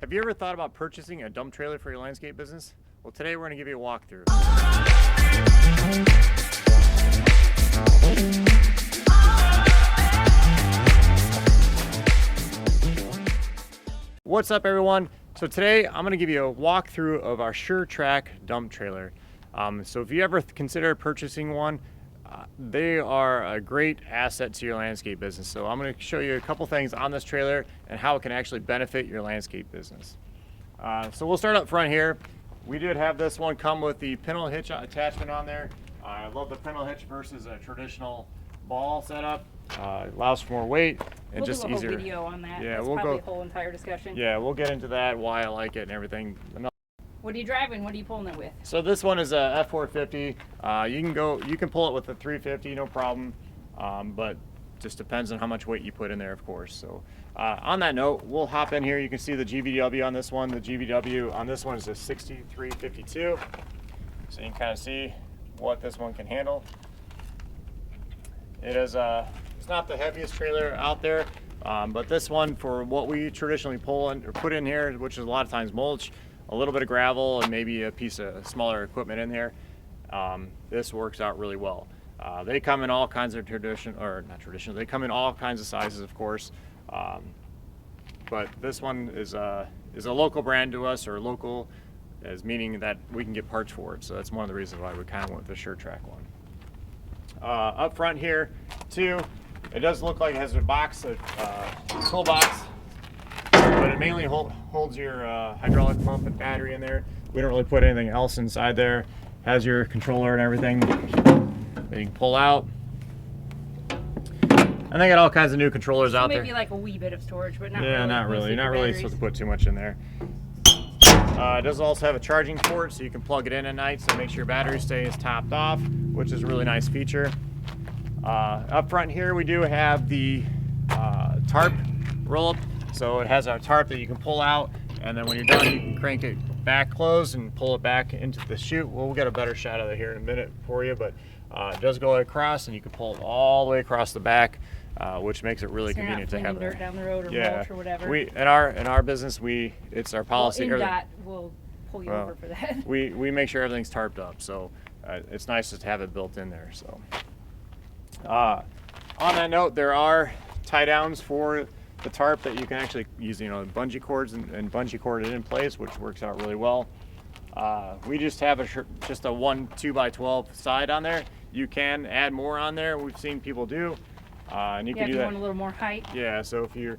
Have you ever thought about purchasing a dump trailer for your landscape business? Well, today we're going to give you a walkthrough. What's up, everyone? So today I'm going to give you a walkthrough of our Sure Trac dump trailer. So if you ever consider purchasing one, they are a great asset to your landscape business. So I'm going to show you a couple things on this trailer and how it can actually benefit your landscape business. So we'll start up front here. We did have this one come with the pintle hitch attachment on there. I love the pintle hitch versus a traditional ball setup. It allows for more weight and we'll just do a easier. Whole video on that. Yeah, That's we'll probably go. A whole entire discussion. Yeah, we'll get into that, why I like it and everything. What are you driving? What are you pulling it with? So this one is a F450. You can pull it with a 350, no problem. But just depends on how much weight you put in there, of course. So on that note, we'll hop in here. You can see the GVW on this one. The GVW on this one is a 6352. So you can kind of see what this one can handle. It is it's not the heaviest trailer out there, but this one, for what we traditionally pull in, or put in here, which is a lot of times mulch, a little bit of gravel, and maybe a piece of smaller equipment in here, this works out really well. They come in all kinds of they come in all kinds of sizes, of course, but this one is a local brand to us, or local as meaning that we can get parts for it. So that's one of the reasons why we kind of went with the Sure Trac one. Up front here too, it does look like it has a box, a toolbox, but it mainly holds your hydraulic pump and battery in there. We don't really put anything else inside there. Has your controller and everything that you can pull out. And they got all kinds of new controllers out there. Maybe like a wee bit of storage, but not really. Yeah, not really. You're not really supposed to put too much in there. It does also have a charging port, so you can plug it in at night, so make sure your battery stays topped off, which is a really nice feature. Up front here, we do have the tarp roll-up. So it has our tarp that you can pull out, and then when you're done, you can crank it back closed and pull it back into the chute. We'll get a better shot of it here in a minute for you, but it does go across, and you can pull it all the way across the back, which makes it really convenient to have. Dirt down the road or mulch or whatever. We in our business, it's our policy. Well, INDOT will pull you over for that. We make sure everything's tarped up, so it's nice to have it built in there. So on that note, there are tie downs for the tarp that you can actually use, bungee cords and bungee cord it in place, which works out really well. We just have just a 2x12 side on there. You can add more on there. We've seen people do, and you can do that. If you want a little more height. Yeah, so if you're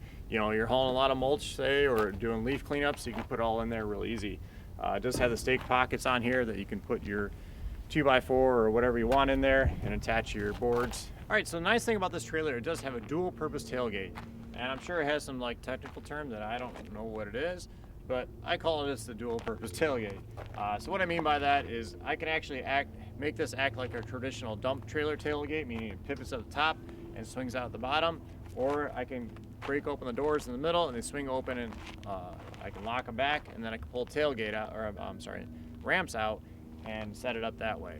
hauling a lot of mulch, say, or doing leaf cleanups, you can put it all in there real easy. It does have the stake pockets on here that you can put your 2x4 or whatever you want in there and attach your boards. All right, so the nice thing about this trailer, it does have a dual purpose tailgate. And I'm sure it has some technical term that I don't know what it is, but I call it the dual purpose tailgate. So what I mean by that is I can actually make this act like a traditional dump trailer tailgate, meaning it pivots at the top and swings out at the bottom, or I can break open the doors in the middle and they swing open, and I can lock them back, and then I can pull tailgate out, or ramps out, and set it up that way.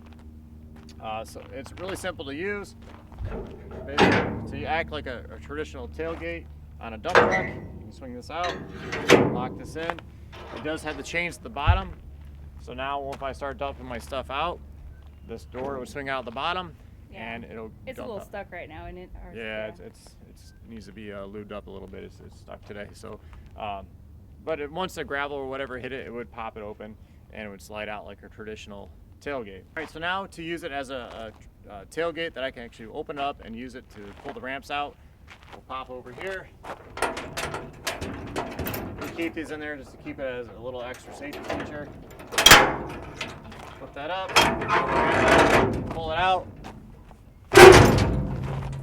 So it's really simple to use. So you act like a traditional tailgate on a dump truck. You can swing this out, lock this in. It does have the chains at the bottom. So now if I start dumping my stuff out, this door will swing out at the bottom, and it'll It's dump a little out. stuck right now, and it needs to be lubed up a little bit. It's stuck today. So, but once the gravel or whatever hit it, it would pop it open and it would slide out like a traditional tailgate. All right, so now to use it as a tailgate that I can actually open up and use it to pull the ramps out, we'll pop over here. We keep these in there just to keep it as a little extra safety feature. Put that up, pull it out,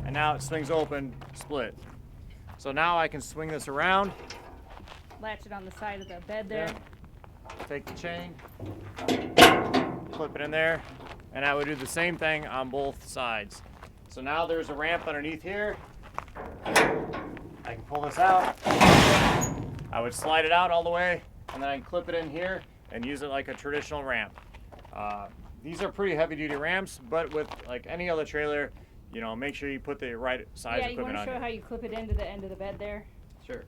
and now it swings open, split. So now I can swing this around. Latch it on the side of the bed there. Yeah. Take the chain, clip it in there, and I would do the same thing on both sides. So now there's a ramp underneath here. I can pull this out. I would slide it out all the way, and then I can clip it in here and use it like a traditional ramp. These are pretty heavy duty ramps, but with like any other trailer, make sure you put the right size equipment on. Yeah, you want to show how you clip it into the end of the bed there? Sure.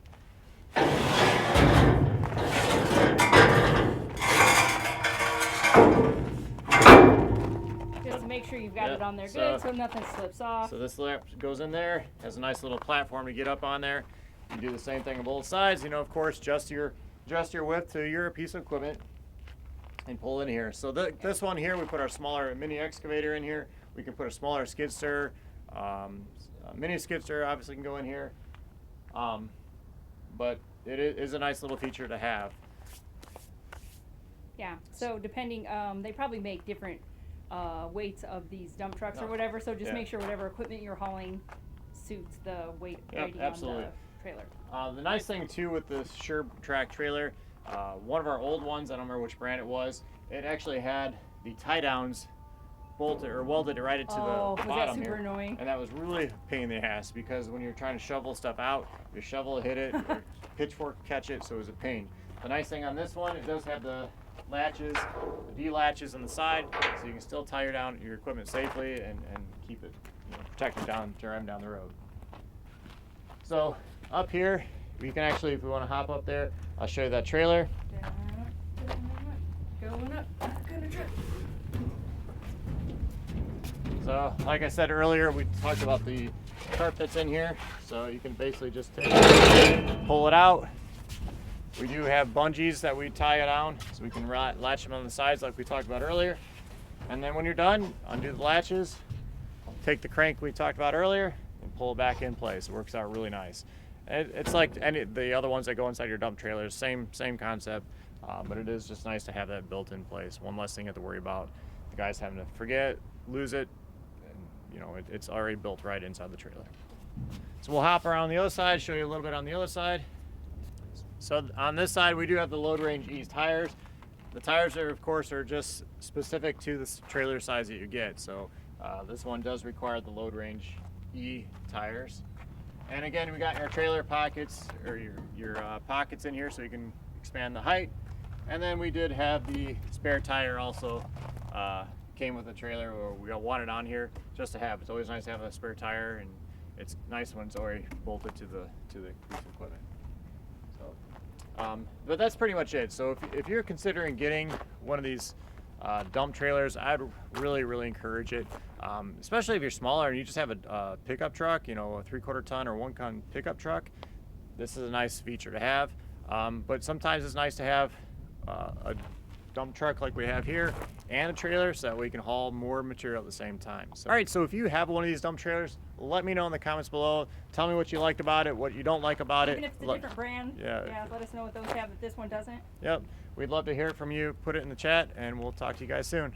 sure you've got Yep, it on there so- good so nothing slips off. So this lip goes in there, has a nice little platform to get up on there. You do the same thing on both sides. You know, of course, adjust your width to your piece of equipment and pull in here. So this one here, we put our smaller mini excavator in here. We can put a smaller skid steer. A mini skid steer obviously can go in here. But it is a nice little feature to have. Yeah, so depending, they probably make different weights of these dump trucks or No. whatever, so just Yeah. make sure whatever equipment you're hauling suits the weight Yep, rating absolutely. on the trailer. The nice thing too with this Sure Trac trailer, one of our old ones, I don't remember which brand it was, it actually had the tie downs bolted or welded right into Oh, the was that bottom super here. annoying? And that was really a pain in the ass because when you're trying to shovel stuff out, your shovel will hit it, or pitchfork catch it, so it was a pain. The nice thing on this one, it does have the latches, the D latches on the side, so you can still tie down your equipment safely and keep it, you know, protected down, driving down the road. So up here, we can actually, if we want to hop up there, I'll show you that trailer. Going up, not gonna trip. So like I said earlier, we talked about the tarp that's in here. So you can basically just take it, pull it out. We do have bungees that we tie it down, so we can latch them on the sides like we talked about earlier. And then when you're done, undo the latches, take the crank we talked about earlier, and pull it back in place. It works out really nice. It's like any the other ones that go inside your dump trailers, same concept, but it is just nice to have that built in place. One less thing you have to worry about the guys having to forget, lose it, and you know it's already built right inside the trailer. So we'll hop around the other side, show you a little bit on the other side. So on this side, we do have the load range ease tires. The tires are, of course, are just specific to the trailer size that you get. So this one does require the load range E tires. And again, we got our trailer pockets, or your pockets in here, so you can expand the height. And then we did have the spare tire also came with the trailer, or we wanted on here just to have. It's always nice to have a spare tire, and it's nice when it's already bolted to the piece of equipment. But that's pretty much it. So if you're considering getting one of these dump trailers, I'd really encourage it, especially if you're smaller and you just have a pickup truck, you know, a 3/4 ton or 1 ton pickup truck. This is a nice feature to have, but sometimes it's nice to have a dump truck like we have here and a trailer, so that we can haul more material at the same time. So, all right, so if you have one of these dump trailers, let me know in the comments below. Tell me what you liked about it, what you don't like about Even it. if it's a different brand, Yeah. let us know what those have that this one doesn't. Yep, we'd love to hear from you. Put it in the chat, and we'll talk to you guys soon.